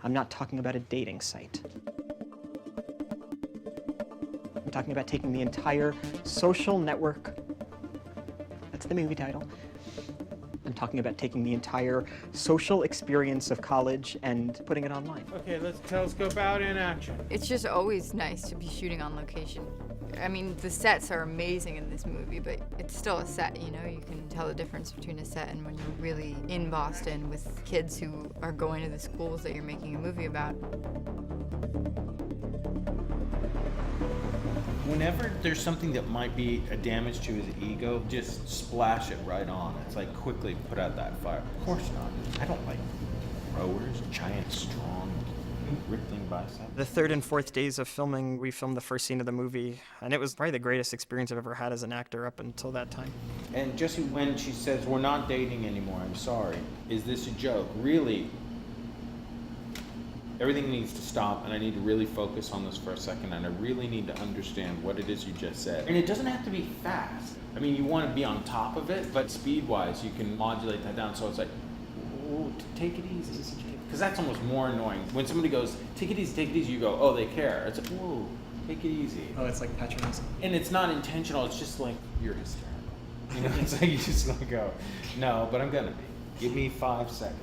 I'm not talking about a dating site. I'm talking about taking the entire social network, that's the movie title. I'm talking about taking the entire social experience of college and putting it online. Okay, let's telescope out in action. It's just always nice to be shooting on location. I mean, the sets are amazing in this movie, but it's still a set, you know? You can tell the difference between a set and when you're really in Boston with kids who are going to the schools that you're making a movie about. Whenever there's something that might be a damage to his ego, just splash it right on. It's like quickly put out that fire. Of course not. I don't like rowers, giant, strong, rippling biceps. The third and fourth days of filming, we filmed the first scene of the movie, and it was probably the greatest experience I've ever had as an actor up until that time. And Jessie, when she says, we're not dating anymore, I'm sorry, is this a joke? Really, everything needs to stop, and I need to really focus on this for a second, and I really need to understand what it is you just said. And it doesn't have to be fast. I mean, you want to be on top of it, but speed-wise, you can modulate that down, so it's like, oh, take it easy. Because that's almost more annoying. When somebody goes, take it easy, you go, oh, they care. It's like, whoa, take it easy. Oh, it's like patronizing. And it's not intentional, it's just like, you're hysterical. You know, it's like you just want to go, no, but I'm gonna be. Give me 5 seconds.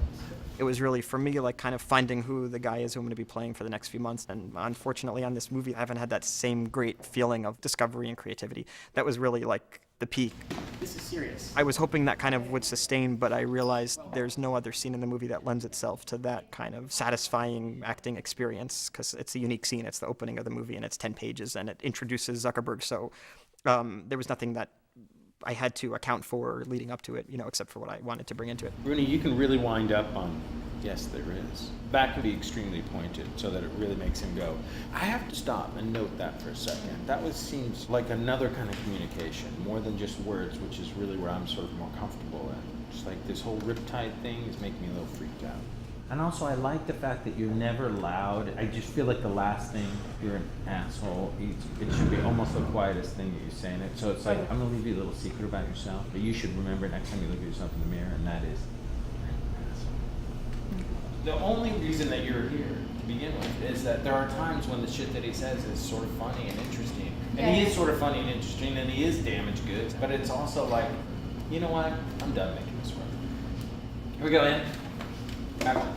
It was really, for me, like kind of finding who the guy is who I'm going to be playing for the next few months. And unfortunately on this movie, I haven't had that same great feeling of discovery and creativity. That was really like the peak. This is serious. I was hoping that kind of would sustain, but I realized there's no other scene in the movie that lends itself to that kind of satisfying acting experience, because it's a unique scene. It's the opening of the movie, and it's 10 pages, and it introduces Zuckerberg. So there was nothing that I had to account for leading up to it, you know, except for what I wanted to bring into it. Rooney, you can really wind up on, yes, there is. That can be extremely pointed so that it really makes him go. I have to stop and note that for a second. That seems like another kind of communication, more than just words, which is really where I'm sort of more comfortable in. Just like this whole riptide thing is making me a little freaked out. And also, I like the fact that you're never loud. I just feel like the last thing, you're an asshole. It should be almost the quietest thing that you say in it. So it's like, I'm gonna leave you a little secret about yourself, but you should remember next time you look at yourself in the mirror, and that is, you're an asshole. The only reason that you're here to begin with is that there are times when the shit that he says is sort of funny and interesting. And he is sort of funny and interesting, and he is damaged goods, but it's also like, you know what? I'm done making this work. Here we go, Ann. Action.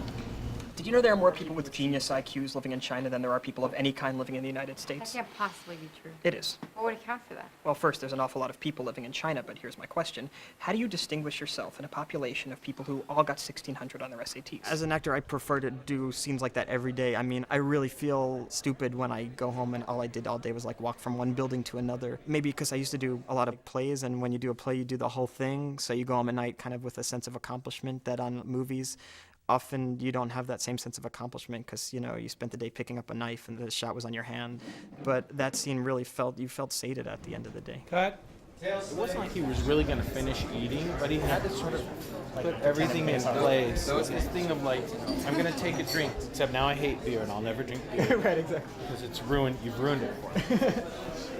Did you know there are more people with genius IQs living in China than there are people of any kind living in the United That States? can't possibly be true. It is. What would account for that? Well, first, there's an awful lot of people living in China, but here's my question. How do you distinguish yourself in a population of people who all got 1,600 on their SATs? As an actor, I prefer to do scenes like that every day. I mean, I really feel stupid when I go home and all I did all day was like walk from one building to another. Maybe because I used to do a lot of plays, and when you do a play, you do the whole thing, so you go home at night kind of with a sense of accomplishment that on movies, often you don't have that same sense of accomplishment because, you know, you spent the day picking up a knife and the shot was on your hand. But that scene really you felt sated at the end of the day. Cut. It wasn't like he was really going to finish eating, but he had to sort of put everything in place. So it's this thing of like, I'm going to take a drink, except now I hate beer and I'll never drink beer. Right, exactly. Because you've ruined it for me.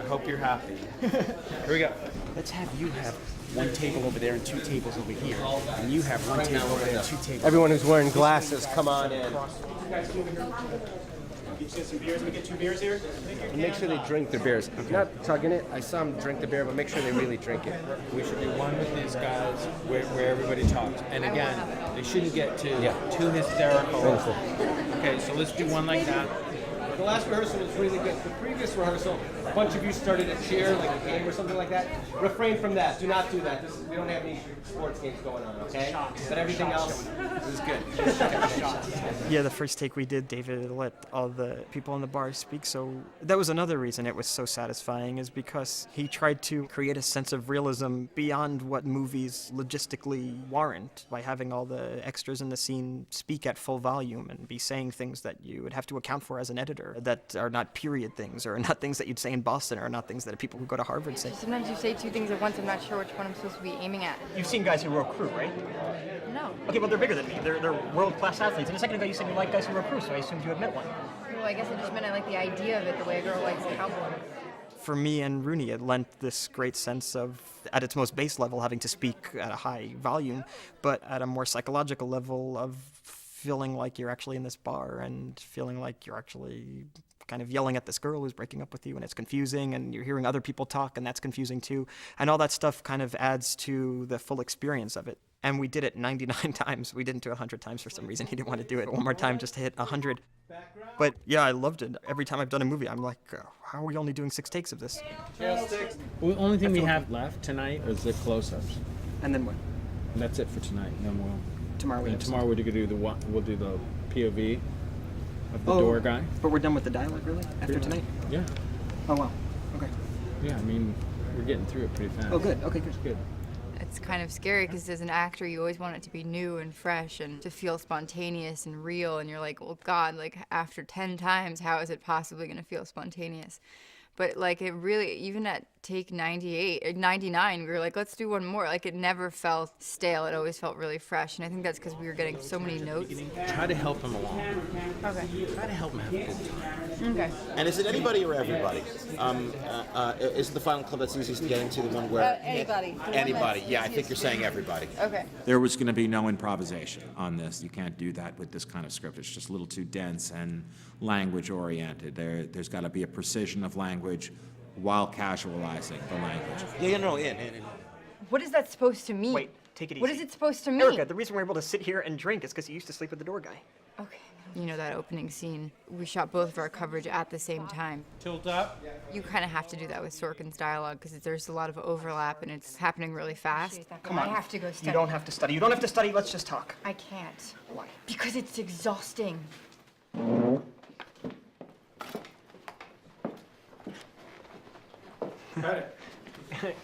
I hope you're happy. Here we go. Let's have you have one table over there and 2 tables over here. And you have one table over there and 2 tables. Everyone who's wearing glasses, come on in. Get you some beers. We get 2 beers here. And make sure they drink their beers. Not tugging it. I saw them drink the beer, but make sure they really drink it. We should do one with these guys where everybody talks. And again, they shouldn't get too hysterical. Okay, so let's do one like that. The last rehearsal was really good. The previous rehearsal, a bunch of you started a cheer, like a game or something like that. Refrain from that. Do not do that. We don't have any sports games going on, okay? But everything else is good. Yeah, the first take we did, David let all the people in the bar speak, so that was another reason it was so satisfying, is because he tried to create a sense of realism beyond what movies logistically warrant by having all the extras in the scene speak at full volume and be saying things that you would have to account for as an editor, that are not period things, or not things that you'd say in Boston, or not things that people who go to Harvard say. Sometimes you say 2 things at once. I'm not sure which one I'm supposed to be aiming at. You've seen guys who row crew, right? No. Okay, well, they're bigger than me. They're world-class athletes. And a second ago you said you like guys who row crew, so I assumed you admit one. Well, I guess I just meant I like the idea of it, the way a girl likes a cowboy. For me and Rooney, it lent this great sense of, at its most base level, having to speak at a high volume, but at a more psychological level of feeling like you're actually in this bar and feeling like you're actually kind of yelling at this girl who's breaking up with you, and it's confusing, and you're hearing other people talk, and that's confusing too. And all that stuff kind of adds to the full experience of it. And we did it 99 times. We didn't do it 100 times for some reason. He didn't want to do it one more time just to hit 100. But yeah, I loved it. Every time I've done a movie, I'm like, how are we only doing 6 takes of this? Well, the only thing we have left tonight is the close-ups. And then what? And that's it for tonight. And then Tomorrow we have tomorrow we'll do the POV of the door guy. But we're done with the dialogue, really? After tonight? Yeah. Oh, wow. Okay. Yeah, I mean, we're getting through it pretty fast. Oh, good. Okay, good. Good. It's kind of scary because as an actor, you always want it to be new and fresh and to feel spontaneous and real. And you're like, well, God, like after 10 times, how is it possibly going to feel spontaneous? But like it really, even at take 99, we were like, let's do one more. Like it never felt stale. It always felt really fresh. And I think that's because we were getting so many notes. Try to help him along. Okay. Try to help him have a good time. Okay. And is it anybody or everybody? Is the Final Club that's easiest to get into the one where... Anybody. Anybody, yeah, I think you're saying everybody. Okay. There was going to be no improvisation on this. You can't do that with this kind of script. It's just a little too dense and language-oriented. There's got to be a precision of language while casualizing the language. Yeah, no, in. What is that supposed to mean? Wait, take it easy. What is it supposed to mean? Erica, the reason we're able to sit here and drink is because you used to sleep with the door guy. Okay. You know that opening scene? We shot both of our coverage at the same time. Tilt up. You kind of have to do that with Sorkin's dialogue because there's a lot of overlap and it's happening really fast. Come on. I have to go study. You don't have to study. You don't have to study. Let's just talk. I can't. Why? Because it's exhausting.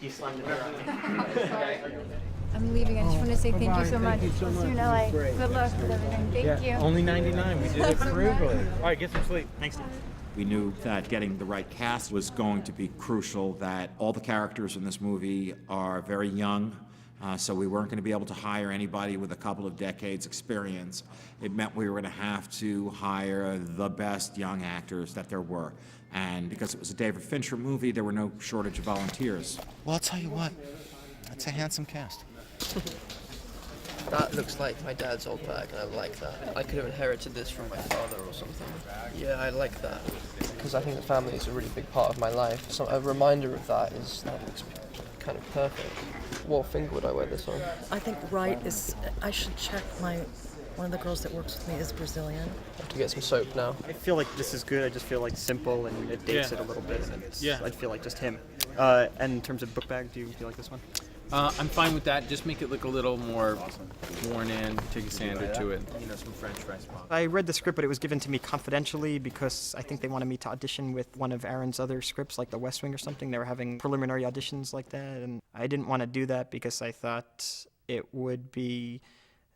You slammed it around. I'm leaving. I just want to say thank you so much. See you in LA. Good luck with everything. Thank you. Only 99. We did it frugally. All right, get some sleep. Thanks, Steve. We knew that getting the right cast was going to be crucial, that all the characters in this movie are very young, so we weren't going to be able to hire anybody with a couple of decades experience. It meant we were going to have to hire the best young actors that there were. And because it was a David Fincher movie, there were no shortage of volunteers. Well, I'll tell you what, that's a handsome cast. That looks like my dad's old bag, and I like that. I could have inherited this from my father or something. Yeah, I like that. Because I think the family is a really big part of my life. So a reminder of that is that looks kind of perfect. What finger would I wear this on? I think right is, I should check one of the girls that works with me is Brazilian. I have to get some soap now. I feel like this is good. I just feel like simple and it dates it a little bit. And I feel like just him. And in terms of book bag, do you feel like this one? I'm fine with that. Just make it look a little more worn in. Take a sander to it. Some French fries. I read the script, but it was given to me confidentially because I think they wanted me to audition with one of Aaron's other scripts, like The West Wing or something. They were having preliminary auditions like that, and I didn't want to do that because I thought it would be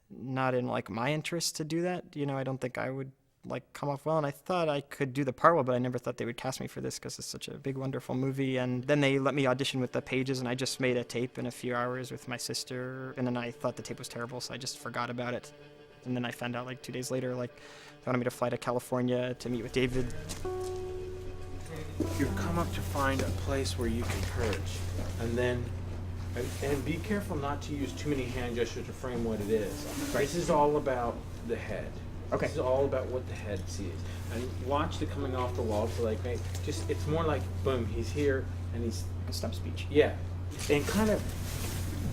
not in like my interest to do that. I don't think I would like come off well, and I thought I could do the part well, but I never thought they would cast me for this because it's such a big, wonderful movie. And then they let me audition with the pages, and I just made a tape in a few hours with my sister, and then I thought the tape was terrible, so I just forgot about it. And then I found out like 2 days later, like they wanted me to fly to California to meet with David. You come up to find a place where you can purge, and be careful not to use too many hand gestures to frame what it is. This is all about the head. Okay. This is all about what the head sees. And watch the coming off the wall to like make it's more like boom, he's here and he's A stump speech. yeah. And kind of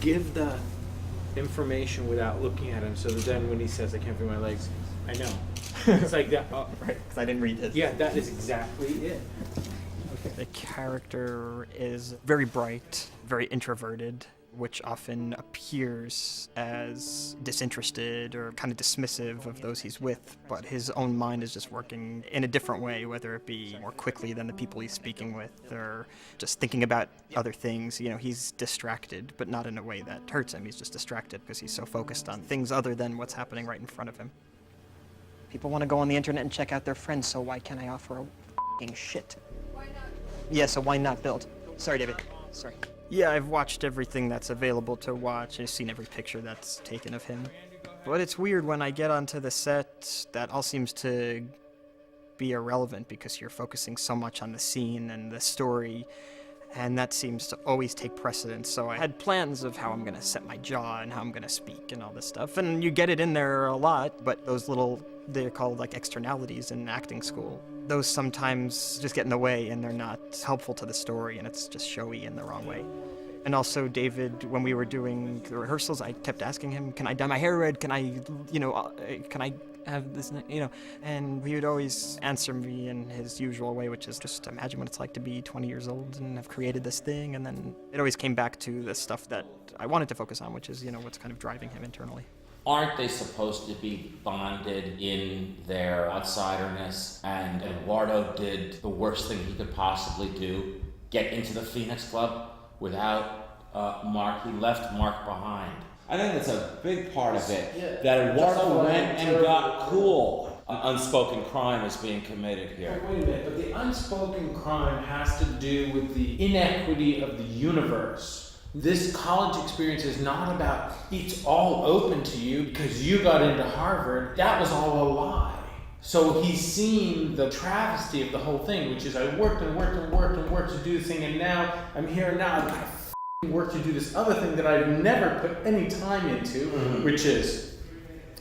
give the information without looking at him so that then when he says I can't feel my legs, I know. It's like that. Right, because I didn't read his. Yeah, that is exactly it. The character is very bright, very introverted, which often appears as disinterested or kind of dismissive of those he's with, but his own mind is just working in a different way, whether it be more quickly than the people he's speaking with or just thinking about other things. He's distracted, but not in a way that hurts him. He's just distracted because he's so focused on things other than what's happening right in front of him. People want to go on the internet and check out their friends, so why can't I offer a f***ing shit? Why not? Yeah, so why not build? Sorry, David. Sorry. Yeah, I've watched everything that's available to watch. I've seen every picture that's taken of him. But it's weird when I get onto the set, that all seems to be irrelevant because you're focusing so much on the scene and the story. And that seems to always take precedence. So I had plans of how I'm going to set my jaw and how I'm going to speak and all this stuff. And you get it in there a lot, but those little, they're called like externalities in acting school. Those sometimes just get in the way and they're not helpful to the story, and it's just showy in the wrong way. And also David, when we were doing the rehearsals, I kept asking him, can I dye my hair red? Can I, can I have this, and he would always answer me in his usual way, which is just imagine what it's like to be 20 years old and have created this thing. And then it always came back to the stuff that I wanted to focus on, which is, what's kind of driving him internally. Aren't they supposed to be bonded in their outsiderness? And Eduardo did the worst thing he could possibly do, get into the Phoenix Club without Mark. He left Mark behind. I think that's a big part of it, that Eduardo went and got cool. An unspoken crime is being committed here. Wait a minute, but the unspoken crime has to do with the inequity of the universe. This college experience is not about it's all open to you because you got into Harvard. That was all a lie. So he's seen the travesty of the whole thing, which is I worked and worked and worked and worked to do this thing, and now I'm here and now I've got to work to do this other thing that I've never put any time into, which is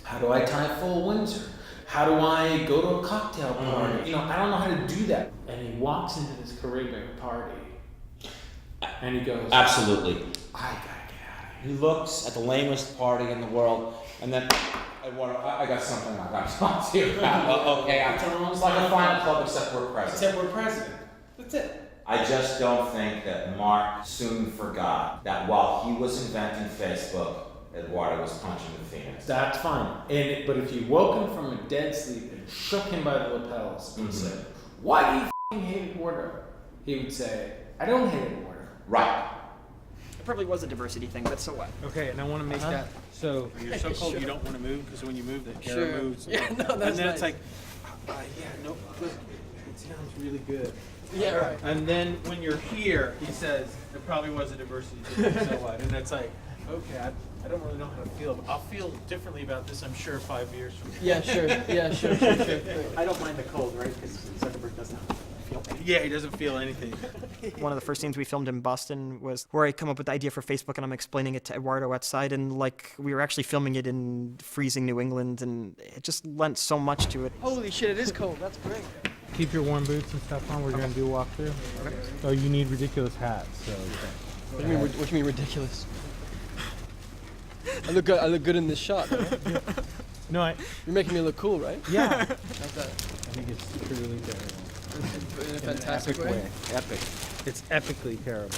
how do I tie full Windsor? How do I go to a cocktail party? I don't know how to do that. And he walks into this Caribbean party and he goes, Absolutely. I gotta get out of here. He looks at the lamest party in the world, and then Eduardo, I got something I gotta talk to you about. okay, it's like a final club except we're president. Except we're president. That's it. I just don't think that Mark soon forgot that while he was inventing Facebook, Eduardo was punching the Phoenix. That's fine. But if you woke him from a dead sleep and shook him by the lapels and said, why do you f***ing hate Eduardo? He would say, I don't hate Eduardo. Right. It probably was a diversity thing, but so what? Okay, and I want to make that so you're so cold you don't want to move, because when you move the camera moves. Yeah, no, that's and then nice. it's like, yeah, no, good. It sounds really good. Yeah, right. And then when you're here, he says there probably was a diversity thing, so what? And it's like, okay, I don't really know how to feel, but I'll feel differently about this, I'm sure, 5 years from now. Yeah, sure. Yeah, sure. I don't mind the cold, right? Because Zuckerberg doesn't feel anything. Yeah, he doesn't feel anything. One of the first scenes we filmed in Boston was where I come up with the idea for Facebook and I'm explaining it to Eduardo outside, and we were actually filming it in freezing New England, and it just lent so much to it. Holy shit, it is cold. That's great. Keep your warm boots and stuff on. We're going to do a walkthrough. Okay. Oh, you need ridiculous hats. So. What do you mean ridiculous? I look good in this shot. Right? No, You're making me look cool, right? Yeah. How's that? I think it's truly terrible. In a fantastic epic way. Epic. It's epically terrible.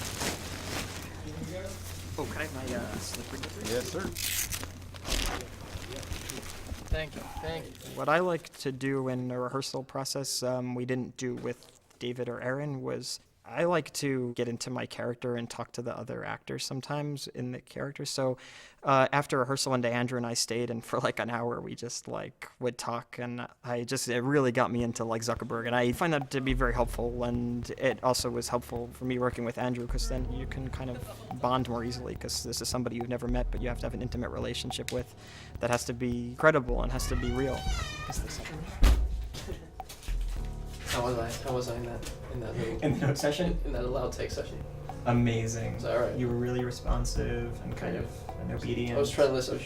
Oh, can I have my slipper? Yes, sir. Thank you. What I like to do in a rehearsal process, we didn't do with David or Aaron, was I like to get into my character and talk to the other actors sometimes in the character. So after rehearsal one day, Andrew and I stayed, and for like an hour we just would talk, and it really got me into Zuckerberg, and I find that to be very helpful. And it also was helpful for me working with Andrew, because then you can kind of bond more easily, because this is somebody you've never met but you have to have an intimate relationship with that has to be credible and has to be real. How was I in that little In the note session? in that allowed take session? Amazing. Is that right? You were really responsive and kind of obedient. I was trying to listen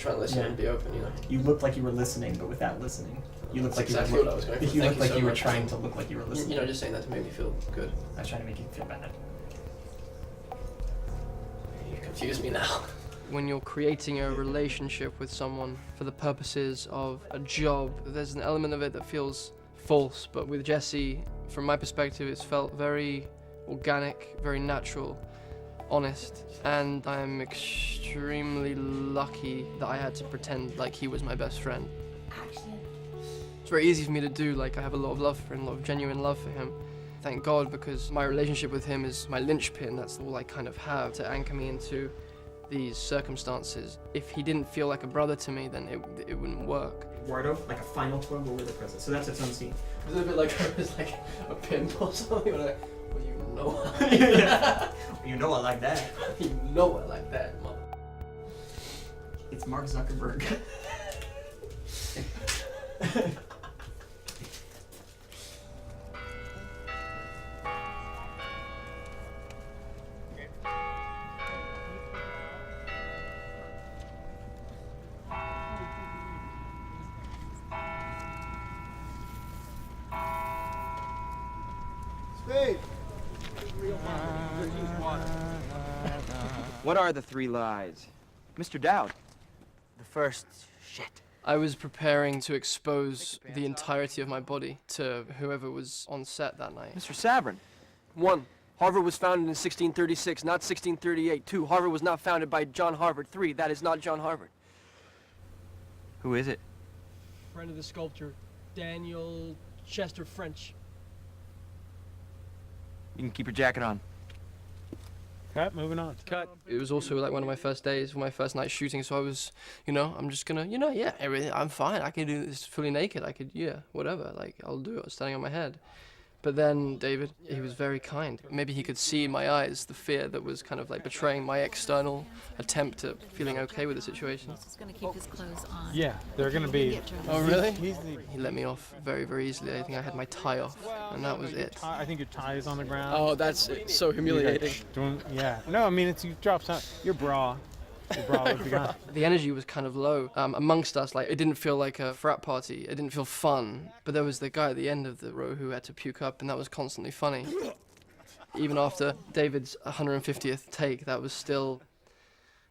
and be open, you know. You looked like you were listening, but without listening. You looked That's like exactly you were, what I was going for. You Thank looked you like so you were much. trying to look like you were listening. You know, just saying that to make me feel good. I was trying to make you feel bad. You confuse me now. When you're creating a relationship with someone for the purposes of a job, there's an element of it that feels false. But with Jesse, from my perspective, it's felt very organic, very natural, honest. And I'm extremely lucky that I had to pretend like he was my best friend. It's very easy for me to do, I have a lot of love for him, a lot of genuine love for him. Thank God, because my relationship with him is my linchpin. That's all I kind of have to anchor me into these circumstances. If he didn't feel like a brother to me, then it wouldn't work. Eduardo, like a final 12 or with a present. So that's its own scene. Is it a bit like a pimp or something? Well, you know. You know I like that. You know I like that, mother. It's Mark Zuckerberg. What are the 3 lies? Mr. Dowd. The first, shit. I was preparing to expose the entirety of my body to whoever was on set that night. Mr. Sabrin. 1. Harvard was founded in 1636, not 1638. 2. Harvard was not founded by John Harvard. 3. That is not John Harvard. Who is it? Friend of the sculptor, Daniel Chester French. You can keep your jacket on. Cut, moving on. Cut. It was also like one of my first days, my first night shooting, so I was, I'm just gonna, yeah, everything, I'm fine. I can do this fully naked. I could, whatever. Like, I'll do it standing on my head. But then David, he was very kind. Maybe he could see in my eyes the fear that was kind of like betraying my external attempt at feeling okay with the situation. He's gonna keep his clothes on. Yeah, they're gonna be. Oh, really? He let me off very, very easily. I think I had my tie off, and that was it. I think your tie is on the ground. Oh, that's so humiliating. Yeah. No, I mean, it's you drop some. Your bra. Your bra would be gone. The energy was kind of low amongst us. Like, it didn't feel like a frat party. It didn't feel fun. But there was the guy at the end of the row who had to puke up, and that was constantly funny. Even after David's 150th take, that was still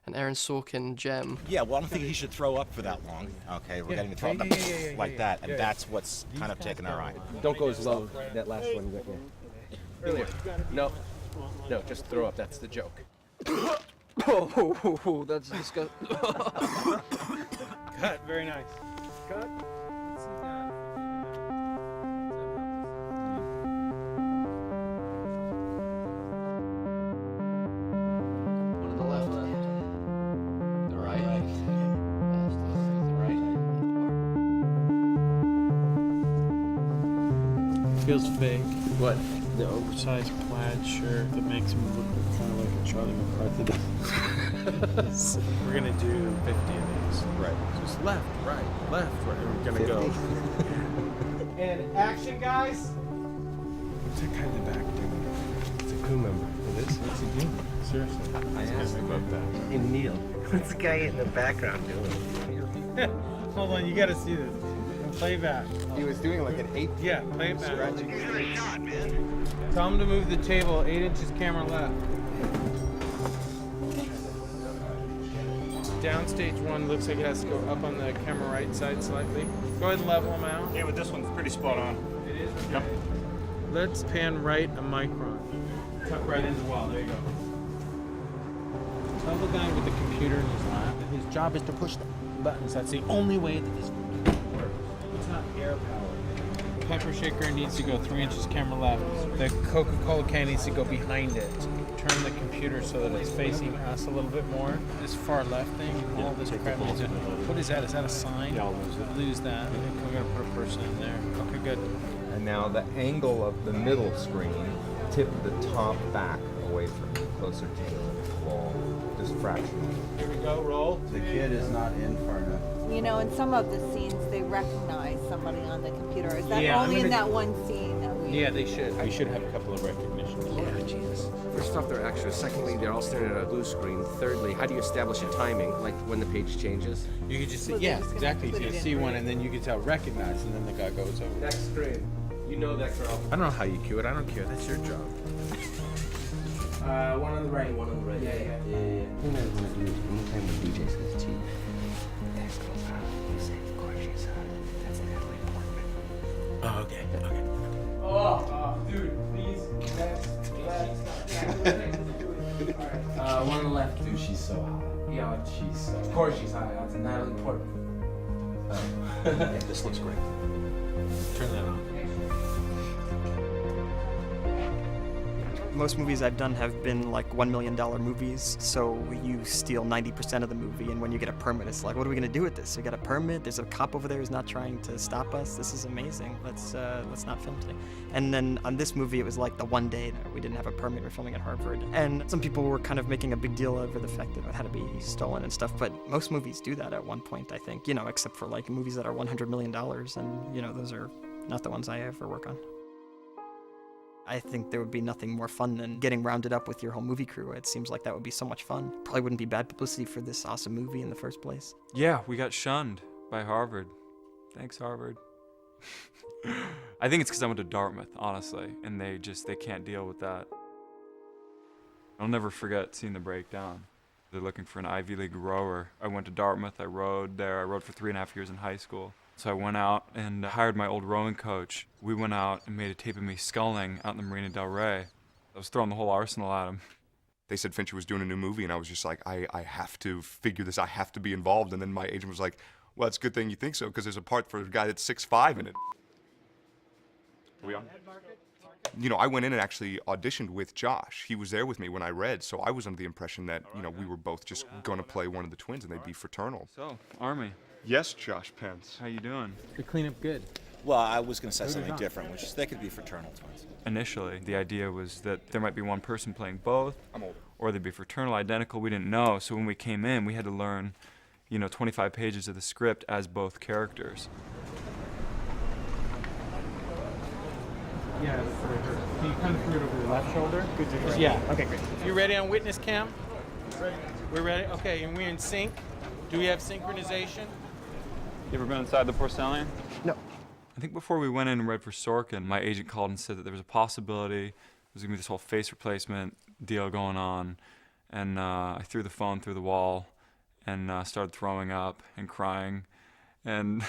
an Aaron Sorkin gem. Yeah, well, I don't think he should throw up for that long. Okay, we're getting to throw up like that, and that's what's kind of taking our eye. Don't go as low. That last one. Earlier. No, just throw up. That's the joke. Oh, that's disgusting. Cut. Very nice. Cut. One on the left. The right. The right. Feels fake. What? The oversized plaid shirt that makes him look kind of like a Charlie McCarthy does. We're gonna do 50 of these. Right. Just left, right. We're gonna go. And action, guys. What's that guy in the back doing? It's a crew member. It is? What's he doing? Seriously. I asked him about that. And Neil. What's the guy in the background doing? Hold on, you gotta see this. Play back. He was doing like an 8. Yeah, play it back. Tell him to move the table 8 inches camera left. Downstage 1 looks like it has to go up on the camera right side slightly. Go ahead and level them out. Yeah, but this one's pretty spot on. It is? Okay. Yep. Let's pan right a micron. Cut right in the wall. There you go. Tell the guy with the computer in his lap that his job is to push the buttons. That's the only way that this works. It's not air powered. Pepper shaker needs to go 3 inches camera left. The Coca-Cola can needs to go behind it. Turn the computer so that it's facing us a little bit more. This far left thing, all this crap needs to. What is that? Is that a sign? Yeah, I'll lose it. Lose that. We're gonna put a person in there. Okay, good. And now the angle of the middle screen, tip the top back away from you, closer to the wall, just fractionally. Here we go. Roll. The kid is not in far enough. You know, in some of the scenes, they recognize somebody on the computer. Is that Yeah, only in that one scene that we... Yeah, they should. We should have a couple of recognitions. Yeah, Jesus. First off, they're extras. Secondly, they're all staring at a blue screen. Thirdly, how do you establish a timing, like when the page changes? You could just see, yeah, exactly. You see one, and then you can tell recognize, and then the guy goes over. Next screen. You know that girl. I don't know how you cue it. I don't care. That's your job. One on the right. One on the right. Yeah. The thing I want to do is anytime the DJ says to you, next goes out, you say, of course she's that's Natalie Portman. Oh, okay. Oh, dude, please. One on the left. Dude, she's so hot. Yeah, She's so of course she's hot. That's Natalie Portman. Yeah, this looks great. Turn that on. Most movies I've done have been like $1 million movies, so you steal 90% of the movie, and when you get a permit, it's like, what are we gonna do with this? We got a permit, there's a cop over there who's not trying to stop us, this is amazing, let's not film today. And then on this movie, it was like the one day that we didn't have a permit, we're filming at Harvard. And some people were kind of making a big deal over the fact that it had to be stolen and stuff, but most movies do that at one point, I think, except for like movies that are $100 million, and those are not the ones I ever work on. I think there would be nothing more fun than getting rounded up with your whole movie crew. It seems like that would be so much fun. Probably wouldn't be bad publicity for this awesome movie in the first place. Yeah, we got shunned by Harvard. Thanks, Harvard. I think it's because I went to Dartmouth, honestly, and they can't deal with that. I'll never forget seeing the breakdown. They're looking for an Ivy League rower. I went to Dartmouth, I rowed there. I rowed for 3.5 years in high school. So I went out and hired my old rowing coach. We went out and made a tape of me sculling out in the Marina Del Rey. I was throwing the whole arsenal at him. They said Fincher was doing a new movie, and I was just like, I have to figure this, I have to be involved. And then my agent was like, well, it's a good thing you think so, because there's a part for a guy that's 6'5" in it. Are we on? You know, I went in and actually auditioned with Josh. He was there with me when I read, so I was under the impression that, you know, we were both just going to play one of the twins and they'd be fraternal. So, Army. Yes, Josh Pence. How you doing? The cleanup good. Well, I was going to say something different, which is they could be fraternal twins. Initially, the idea was that there might be one person playing both, I'm older. Or they'd be fraternal, identical. We didn't know, so when we came in, we had to learn, you know, 25 pages of the script as both characters. Yeah, for her. Can you kind of throw it over your left shoulder? Good to hear. Yeah. Okay, great. You ready on witness cam? Ready. We're ready? Okay, and we're in sync. Do we have synchronization? You ever been inside the porcelain? No. I think before we went in and read for Sorkin, my agent called and said that there was a possibility there was going to be this whole face replacement deal going on. And I threw the phone through the wall and started throwing up and crying. And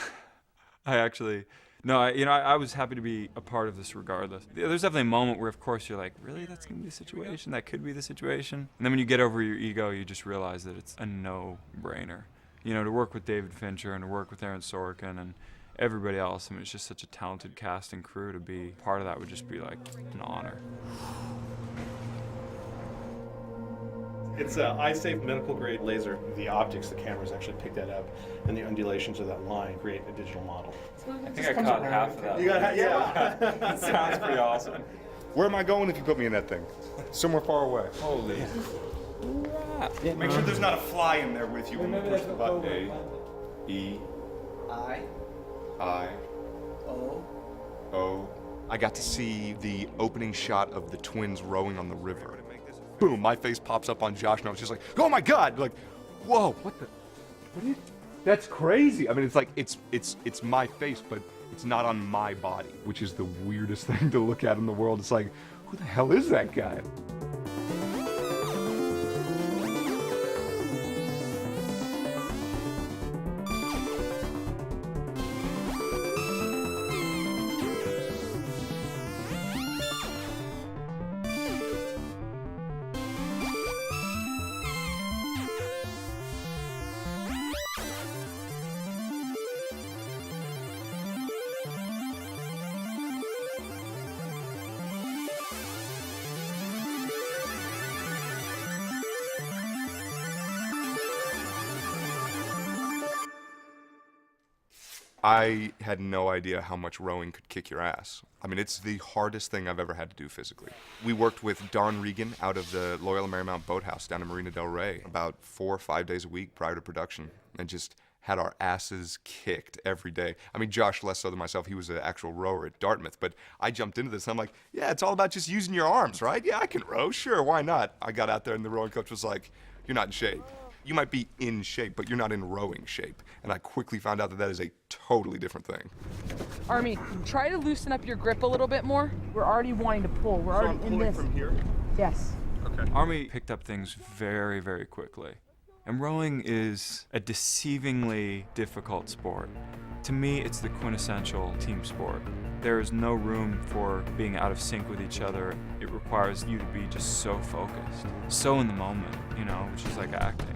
I was happy to be a part of this regardless. There's definitely a moment where, of course, you're like, really, that's going to be the situation? That could be the situation? And then when you get over your ego, you just realize that it's a no-brainer. You know, to work with David Fincher and to work with Aaron Sorkin and everybody else, I mean, it's just such a talented cast and crew. To be part of that would just be like an honor. It's an eye-safe medical-grade laser. The optics, the cameras actually pick that up, and the undulations of that line create a digital model. I think I caught half of that. You got yeah. That sounds pretty awesome. Where am I going if you put me in that thing? Somewhere far away. Holy crap. Make sure there's not a fly in there with you when you push the button. A, E, I, O. I got to see the opening shot of the twins rowing on the river. Boom, my face pops up on Josh, and I was just like, oh my God! Like, whoa, what are you, that's crazy. I mean, it's like, it's my face, but it's not on my body, which is the weirdest thing to look at in the world. It's like, who the hell is that guy? I had no idea how much rowing could kick your ass. I mean, it's the hardest thing I've ever had to do physically. We worked with Don Regan out of the Loyola Marymount Boathouse down in Marina Del Rey about 4 or 5 days a week prior to production, and just had our asses kicked every day. I mean, Josh, less so than myself, he was an actual rower at Dartmouth, but I jumped into this and I'm like, yeah, it's all about just using your arms, right? Yeah, I can row, sure, why not? I got out there and the rowing coach was like, you're not in shape. You might be in shape, but you're not in rowing shape. And I quickly found out that that is a totally different thing. Army, try to loosen up your grip a little bit more. We're already wanting to pull. We're already in this. From here? Yes. Okay. Army picked up things very, very quickly. And rowing is a deceivingly difficult sport. To me, it's the quintessential team sport. There is no room for being out of sync with each other. It requires you to be just so focused, so in the moment, you know, which is like acting.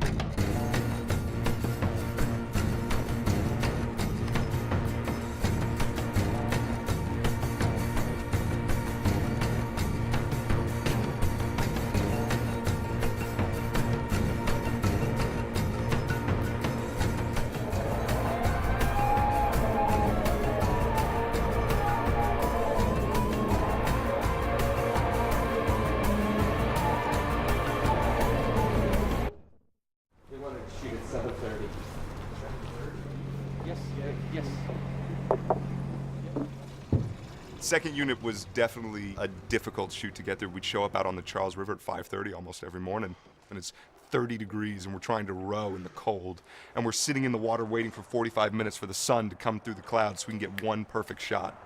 Second unit was definitely a difficult shoot to get through. We'd show up out on the Charles River at 5:30 almost every morning, and it's 30 degrees, and we're trying to row in the cold, and we're sitting in the water waiting for 45 minutes for the sun to come through the clouds so we can get one perfect shot.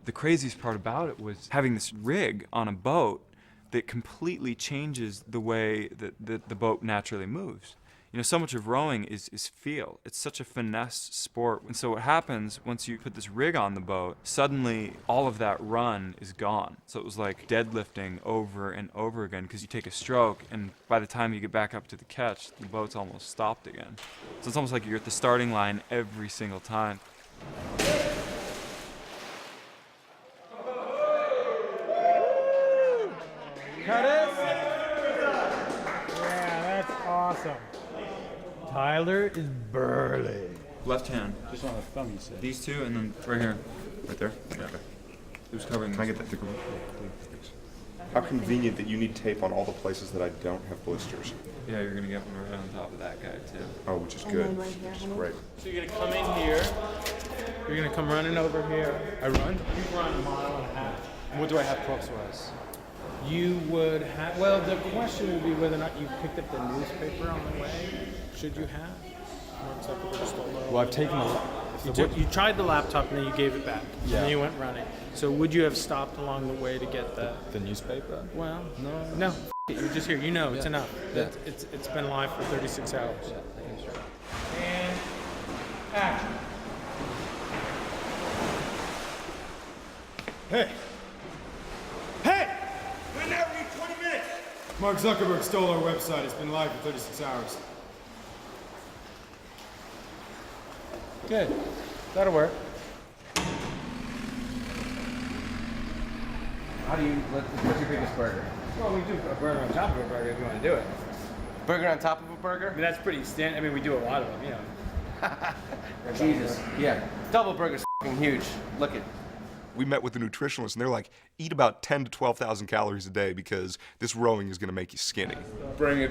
The craziest part about it was having this rig on a boat that completely changes the way that the boat naturally moves. You know, so much of rowing is feel. It's such a finesse sport. And so what happens once you put this rig on the boat, suddenly all of that run is gone. So it was like deadlifting over and over again, because you take a stroke and by the time you get back up to the catch, the boat's almost stopped again. So it's almost like you're at the starting line every single time. Cut it! Yeah, that's awesome. Tyler is burly. Left hand. Just on the thumb, you said. These two, and then right here. Right there? Yeah. Who's covering? Can I get that? How convenient that you need tape on all the places that I don't have blisters. Yeah, you're gonna get one right on top of that guy too. Oh, which is good. Which is great. So you're gonna come in here. You're gonna come running over here. I run? You run a mile and a half. What do I have props-wise? You would have, well, the question would be whether or not you picked up the newspaper on the way. Should you have? Or it's like just a little- Well, I've taken a lot. You tried the laptop and then you gave it back. Yeah. And then you went running. So would you have stopped along the way to get the newspaper? Well, no. F it. You're just here. You know, it's enough. Yeah. It's been live for 36 hours. And action. Hey! Hey! Been there for 20 minutes! Mark Zuckerberg stole our website. It's been live for 36 hours. Good. That'll work. What's your biggest burger? Well, we do a burger on top of a burger if you want to do it. Burger on top of a burger? I mean, that's pretty standard. I mean, we do a lot of them, you know. Jesus. Yeah. Double burger's f***ing huge. Look at. We met with the nutritionist, and they're like, eat about 10 to 12,000 calories a day because this rowing is going to make you skinny. Bring it.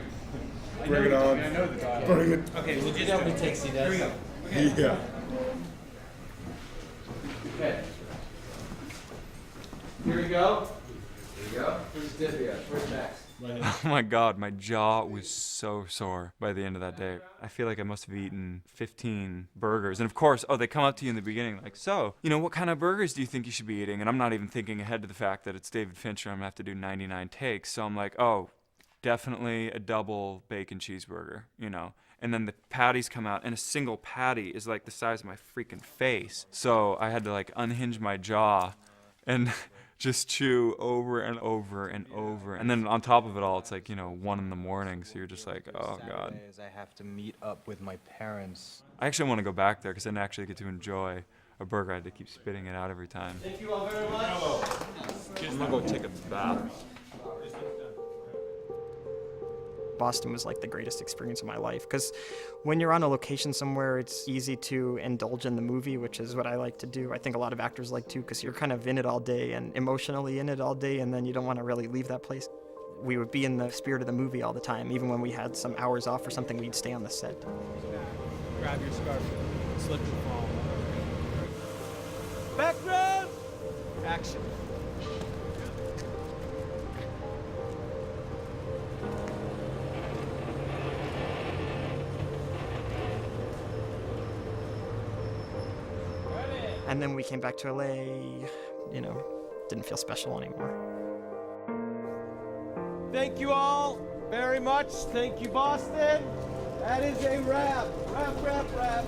Bring it on. I know the guy. Bring it. Okay, we'll just Nobody takes you, does. Here we go. Yeah. Okay. Here we go. Here we go. Where's Divya? Where's Max? Oh my God, my jaw was so sore by the end of that day. I feel like I must have eaten 15 burgers. And of course, they come up to you in the beginning like, so, you know, what kind of burgers do you think you should be eating? And I'm not even thinking ahead to the fact that it's David Fincher and I'm gonna have to do 99 takes. So I'm like, oh, definitely a double bacon cheeseburger, you know. And then the patties come out, and a single patty is like the size of my freaking face. So I had to like unhinge my jaw and just chew over and over and over. And then on top of it all, it's like, you know, 1 in the morning. So you're just like, oh God. I have to meet up with my parents. I actually want to go back there because I didn't actually get to enjoy a burger. I had to keep spitting it out every time. Thank you all very much. I'm gonna go take a bath. Boston was like the greatest experience of my life, because when you're on a location somewhere, it's easy to indulge in the movie, which is what I like to do. I think a lot of actors like to, because you're kind of in it all day and emotionally in it all day, and then you don't want to really leave that place. We would be in the spirit of the movie all the time. Even when we had some hours off or something, we'd stay on the set. Grab your scarf. Slip and fall. Background. Action. And then we came back to LA, you know, didn't feel special anymore. Thank you all very much. Thank you, Boston. That is a wrap. Wrap.